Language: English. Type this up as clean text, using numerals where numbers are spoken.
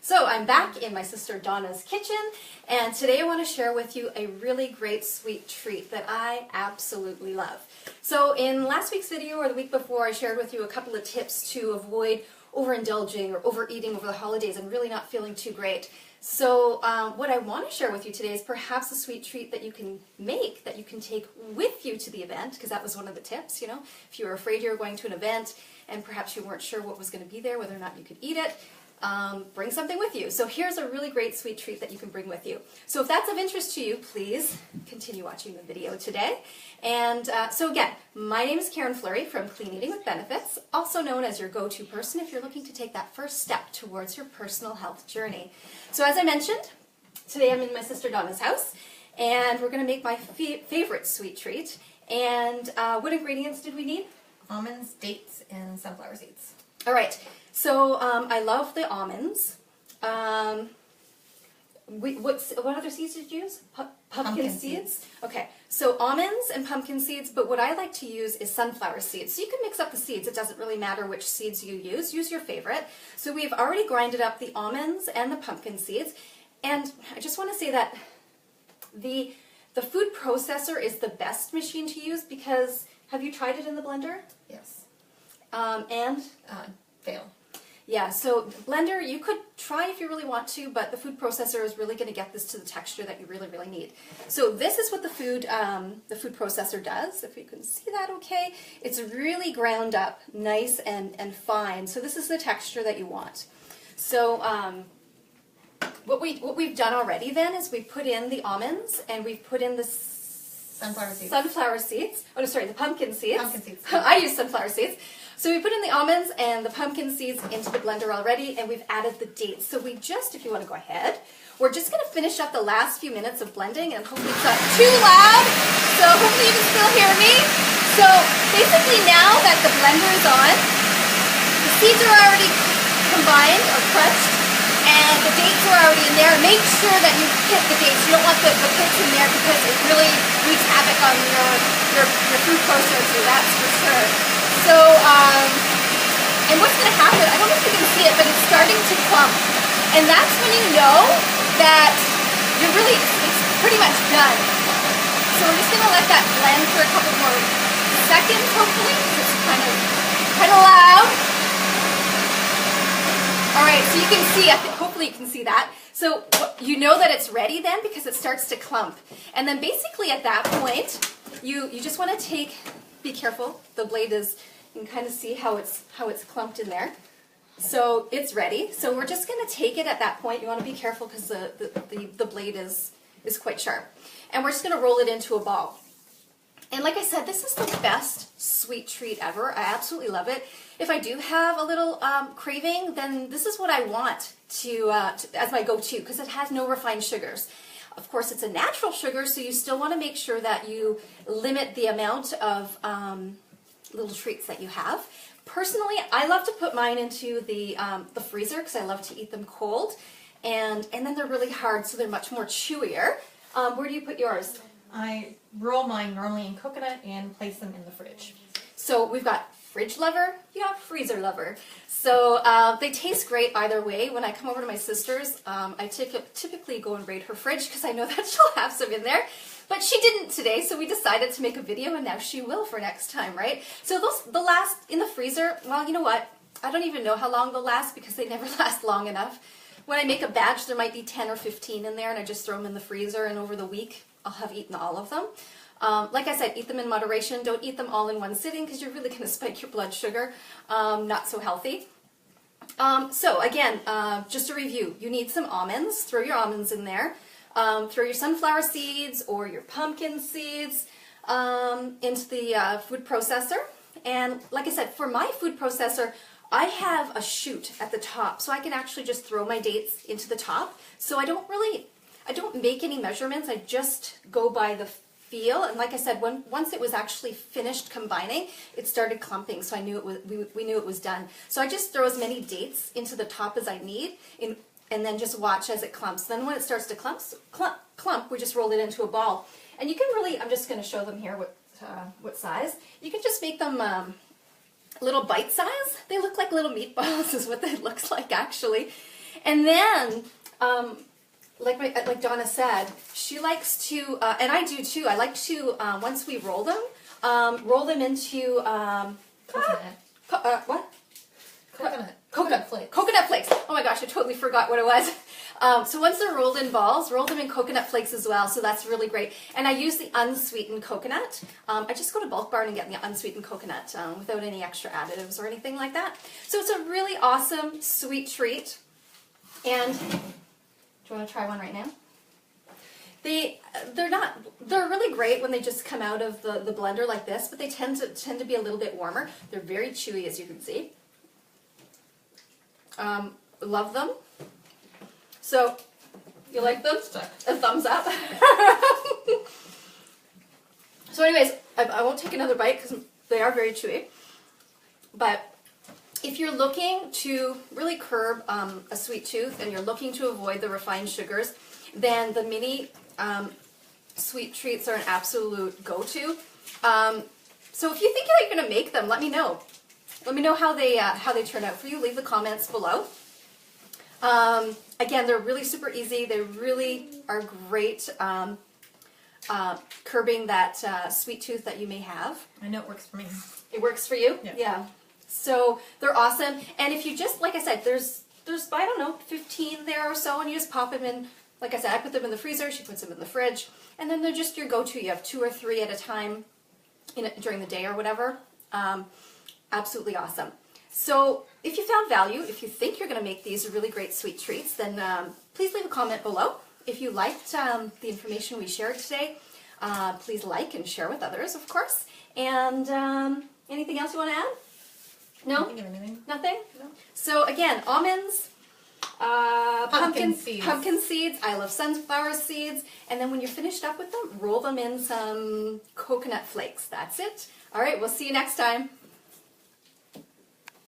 So I'm back in my sister Donna's kitchen, and today I want to share with you a really great sweet treat that I absolutely love. So in last week's video or the week before, I shared with you a couple of tips to avoid overindulging or overeating over the holidays and really not feeling too great. So what I want to share with you today is perhaps a sweet treat that you can make, that you can take with you to the event, because that was one of the tips, you know. If you were afraid you were going to an event and perhaps you weren't sure what was going to be there, whether or not you could eat it, bring something with you. So here's a really great sweet treat that you can bring with you. So if that's of interest to you, please continue watching the video today. And so again, my name is Karen Fleury from Clean Eating with Benefits, also known as your go-to person if you're looking to take that first step towards your personal health journey. So as I mentioned, today I'm in my sister Donna's house, and we're going to make my favorite sweet treat. And what ingredients did we need? Almonds, dates, and sunflower seeds. All right, so I love the almonds. What other seeds did you use? Pumpkin seeds? Okay, so almonds and pumpkin seeds, but what I like to use is sunflower seeds. So you can mix up the seeds. It doesn't really matter which seeds you use. Use your favorite. So we've already grinded up the almonds and the pumpkin seeds. And I just want to say that the food processor is the best machine to use because, have you tried it in the blender? Yes. Fail. Yeah, so blender, you could try if you really want to, but the food processor is really going to get this to the texture that you really, really need. So this is what the food processor does, if you can see that okay. It's really ground up, nice and fine. So this is the texture that you want. So what we've done already then is we put in the almonds and we've put in the sunflower seeds. Oh, no, sorry, the pumpkin seeds. Pumpkin seeds. I use sunflower seeds. So we put in the almonds and the pumpkin seeds into the blender already, and we've added the dates. So we just, if you want to go ahead, we're just going to finish up the last few minutes of blending, and hopefully it's not too loud, so hopefully you can still hear me. So basically now that the blender is on, the seeds are already combined or crunched, and the dates are already in there. Make sure that you hit the dates. You don't want the pits in there because it really wreaks havoc on your food processor, that's for sure. So, and what's going to happen, I don't know if you can see it, but it's starting to clump. And that's when you know that it's pretty much done. So we're just going to let that blend for a couple more seconds, hopefully. It's kind of loud. All right, so you can see, hopefully you can see that. So you know that it's ready then because it starts to clump. And then basically at that point, you just want to be careful, the blade is, you can kind of see how it's clumped in there. So it's ready. So we're just going to take it at that point. You want to be careful because the blade is quite sharp. And we're just going to roll it into a ball. And like I said, this is the best sweet treat ever. I absolutely love it. If I do have a little craving, then this is what I want as my go-to because it has no refined sugars. Of course, it's a natural sugar, so you still want to make sure that you limit the amount of little treats that you have. Personally, I love to put mine into the freezer because I love to eat them cold, and then they're really hard, so they're much more chewier. Where do you put yours? I roll mine normally in coconut and place them in the fridge. So we've got fridge lover, you got freezer lover. So they taste great either way. When I come over to my sister's, I typically go and raid her fridge because I know that she'll have some in there. But she didn't today, so we decided to make a video, and now she will for next time, right? So the last in the freezer, well, you know what? I don't even know how long they'll last because they never last long enough. When I make a batch, there might be 10 or 15 in there, and I just throw them in the freezer, and over the week, I'll have eaten all of them. Like I said, eat them in moderation. Don't eat them all in one sitting because you're really going to spike your blood sugar. Not so healthy. So again, just to review, you need some almonds. Throw your almonds in there. Throw your sunflower seeds or your pumpkin seeds into the food processor. And like I said, for my food processor, I have a chute at the top, so I can actually just throw my dates into the top. So I don't make any measurements. I just go by the feel. And like I said, once it was actually finished combining, it started clumping, so I knew we knew it was done. So I just throw as many dates into the top as I need, and then just watch as it clumps. Then when it starts to clump, we just roll it into a ball. And you can really, I'm just going to show them here what size. You can just make them little bite size. They look like little meatballs is what that looks like actually. And then, like Donna said, she likes to, and I do too. I like to once we roll them into Coconut. what? Coconut flakes. Coconut flakes. Oh my gosh, I totally forgot what it was. So once they're rolled in balls, roll them in coconut flakes as well. So that's really great. And I use the unsweetened coconut. I just go to Bulk Barn and get the unsweetened coconut without any extra additives or anything like that. So it's a really awesome sweet treat. And do you want to try one right now? They're really great when they just come out of the blender like this, but they tend to be a little bit warmer. They're very chewy, as you can see. Love them. So, you like them? A thumbs up. So anyways, I won't take another bite because they are very chewy. But if you're looking to really curb a sweet tooth and you're looking to avoid the refined sugars, then the mini sweet treats are an absolute go-to. So if you think you're going to make them, let me know. Let me know how they turn out for you. Leave the comments below. Again, they're really super easy. They really are great curbing that sweet tooth that you may have. I know it works for me. It works for you? Yeah. So they're awesome. And if you just, like I said, there's I don't know, 15 there or so, and you just pop them in. Like I said, I put them in the freezer. She puts them in the fridge. And then they're just your go-to. You have 2 or 3 at a time during the day or whatever. Absolutely awesome. So if you found value, if you think you're going to make these really great sweet treats, then please leave a comment below. If you liked the information we shared today, please like and share with others, of course. And anything else you want to add? No? Can't think of anything. Nothing? No. So again, almonds, Pumpkin seeds. pumpkin seeds. I love sunflower seeds. And then when you're finished up with them, roll them in some coconut flakes. That's it. All right, we'll see you next time.